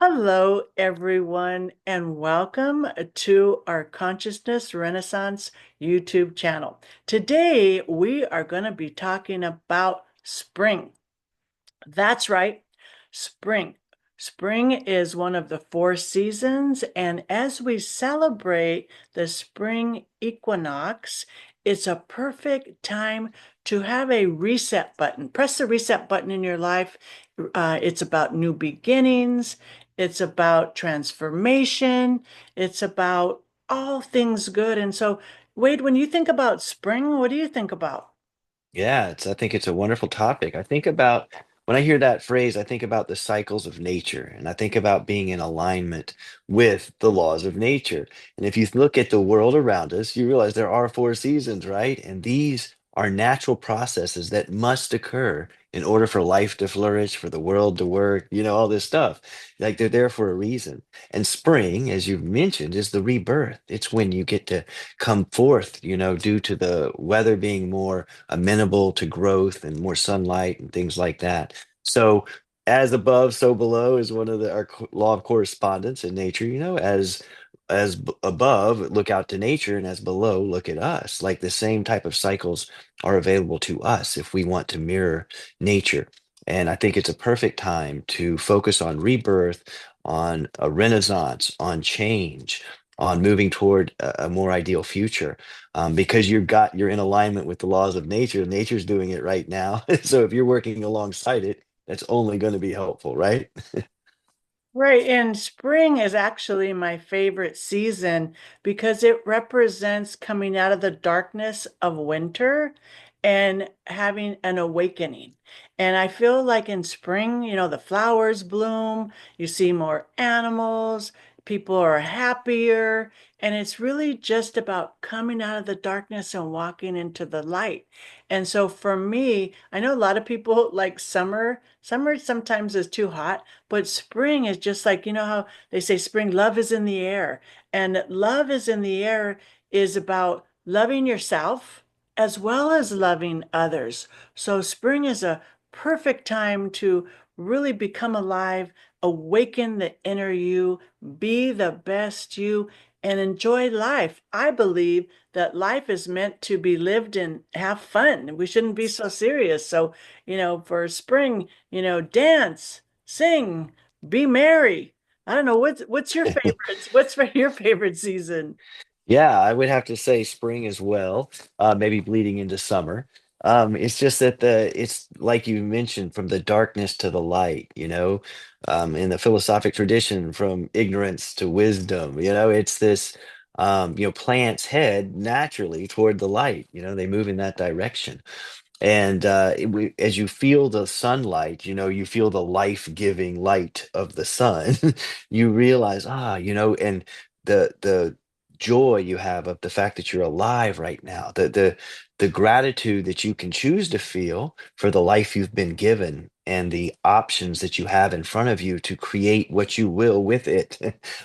Hello, everyone, and welcome to our Consciousness Renaissance YouTube channel. Today, we are going to be talking about spring. That's right, spring. Spring is one of the four seasons, and as we celebrate the spring equinox, it's a perfect time to have a reset button. Press the reset button in your life. It's about new beginnings, it's about transformation, it's about all things good. And so, Wade, when you think about spring, what do you think about? I think it's a wonderful topic. I think about when I hear that phrase, I think about the cycles of nature and I think about being in alignment with the laws of nature. And if you look at the world around us, you realize there are four seasons, right? And these are natural processes that must occur in order for life to flourish, for the world to work, all this stuff. Like they're there for a reason. And spring, as you've mentioned, is the rebirth. It's when you get to come forth, due to the weather being more amenable to growth and more sunlight and things like that. So, as above, so below is one of our law of correspondence in nature. Above, look out to nature, and as below, look at us. Like the same type of cycles are available to us if we want to mirror nature. And I think it's a perfect time to focus on rebirth, on a renaissance, on change, on moving toward a more ideal future, because you're in alignment with the laws of nature. Nature's doing it right now. So if you're working alongside it, that's only going to be helpful, right? Right, and spring is actually my favorite season because it represents coming out of the darkness of winter and having an awakening. And I feel like in spring, the flowers bloom, you see more animals, people are happier, and it's really just about coming out of the darkness and walking into the light. And so for me, I know a lot of people like summer. Summer sometimes is too hot. But spring is just like, how they say spring, love is in the air. And love is in the air is about loving yourself as well as loving others. So spring is a perfect time to really become alive, awaken the inner you, be the best you, and enjoy life. I believe that life is meant to be lived and have fun. We shouldn't be so serious. So, for spring, dance, sing, be merry. I don't know what's your favorites. What's for your favorite season? Yeah, I would have to say spring as well, maybe bleeding into summer. It's just that it's like you mentioned, from the darkness to the light, in the philosophic tradition, from ignorance to wisdom, it's this, plants head naturally toward the light, they move in that direction. And as you feel the sunlight, you feel the life-giving light of the sun, you realize, and the joy you have of the fact that you're alive right now, the gratitude that you can choose to feel for the life you've been given and the options that you have in front of you to create what you will with it.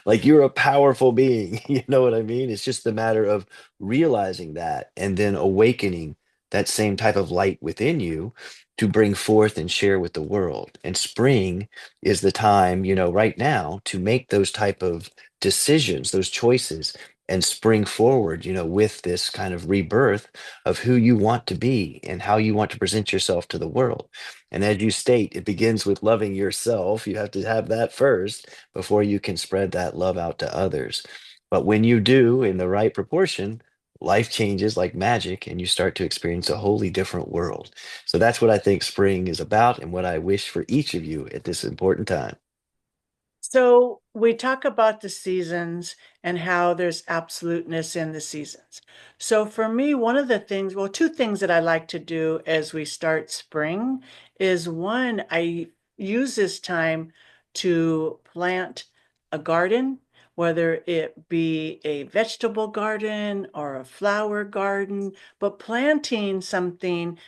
Like you're a powerful being, you know what I mean? It's just a matter of realizing that and then awakening that same type of light within you to bring forth and share with the world. And spring is the time, right now to make those type of decisions, those choices, and spring forward, with this kind of rebirth of who you want to be and how you want to present yourself to the world. And as you state, it begins with loving yourself. You have to have that first before you can spread that love out to others. But when you do in the right proportion, life changes like magic and you start to experience a wholly different world. So that's what I think spring is about and what I wish for each of you at this important time. So we talk about the seasons and how there's absoluteness in the seasons. So for me, one of the things, well, two things that I like to do as we start spring is one, I use this time to plant a garden, whether it be a vegetable garden or a flower garden, but planting something,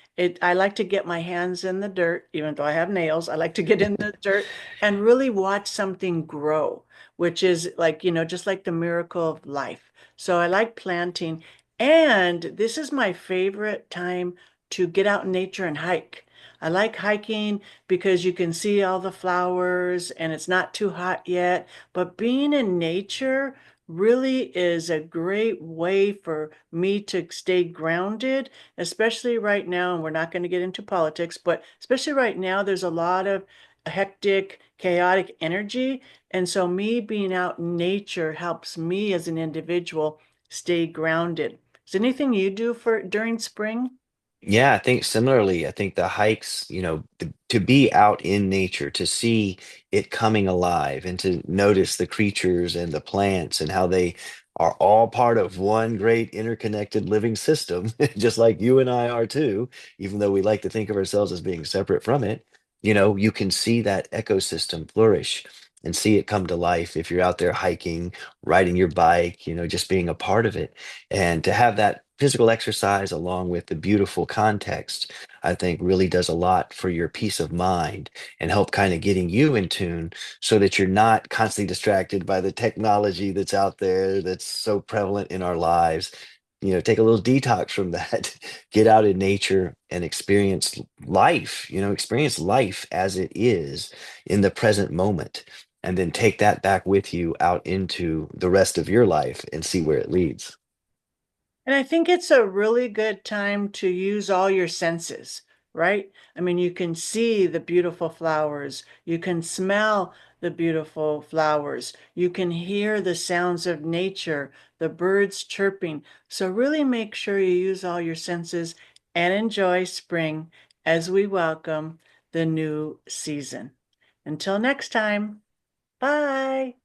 I like to get my hands in the dirt, even though I have nails, I like to get in the dirt and really watch something grow, which is like, just like the miracle of life. So I like planting. And this is my favorite time to get out in nature and hike. I like hiking because you can see all the flowers and it's not too hot yet. But being in nature really is a great way for me to stay grounded, especially right now. And we're not going to get into politics, but especially right now, there's a lot of hectic, chaotic energy. And so me being out in nature helps me as an individual stay grounded. Is there anything you do for during spring? Yeah, I think similarly. I think the hikes, to be out in nature, to see it coming alive and to notice the creatures and the plants and how they are all part of one great interconnected living system, just like you and I are too, even though we like to think of ourselves as being separate from it. You can see that ecosystem flourish and see it come to life if you're out there hiking, riding your bike, just being a part of it. And to have that physical exercise along with the beautiful context, I think really does a lot for your peace of mind and help kind of getting you in tune so that you're not constantly distracted by the technology that's out there that's so prevalent in our lives. Take a little detox from that, get out in nature and experience life as it is in the present moment. And then take that back with you out into the rest of your life and see where it leads. And I think it's a really good time to use all your senses, right? I mean, you can see the beautiful flowers, you can smell the beautiful flowers, you can hear the sounds of nature, the birds chirping. So really make sure you use all your senses and enjoy spring as we welcome the new season. Until next time, bye.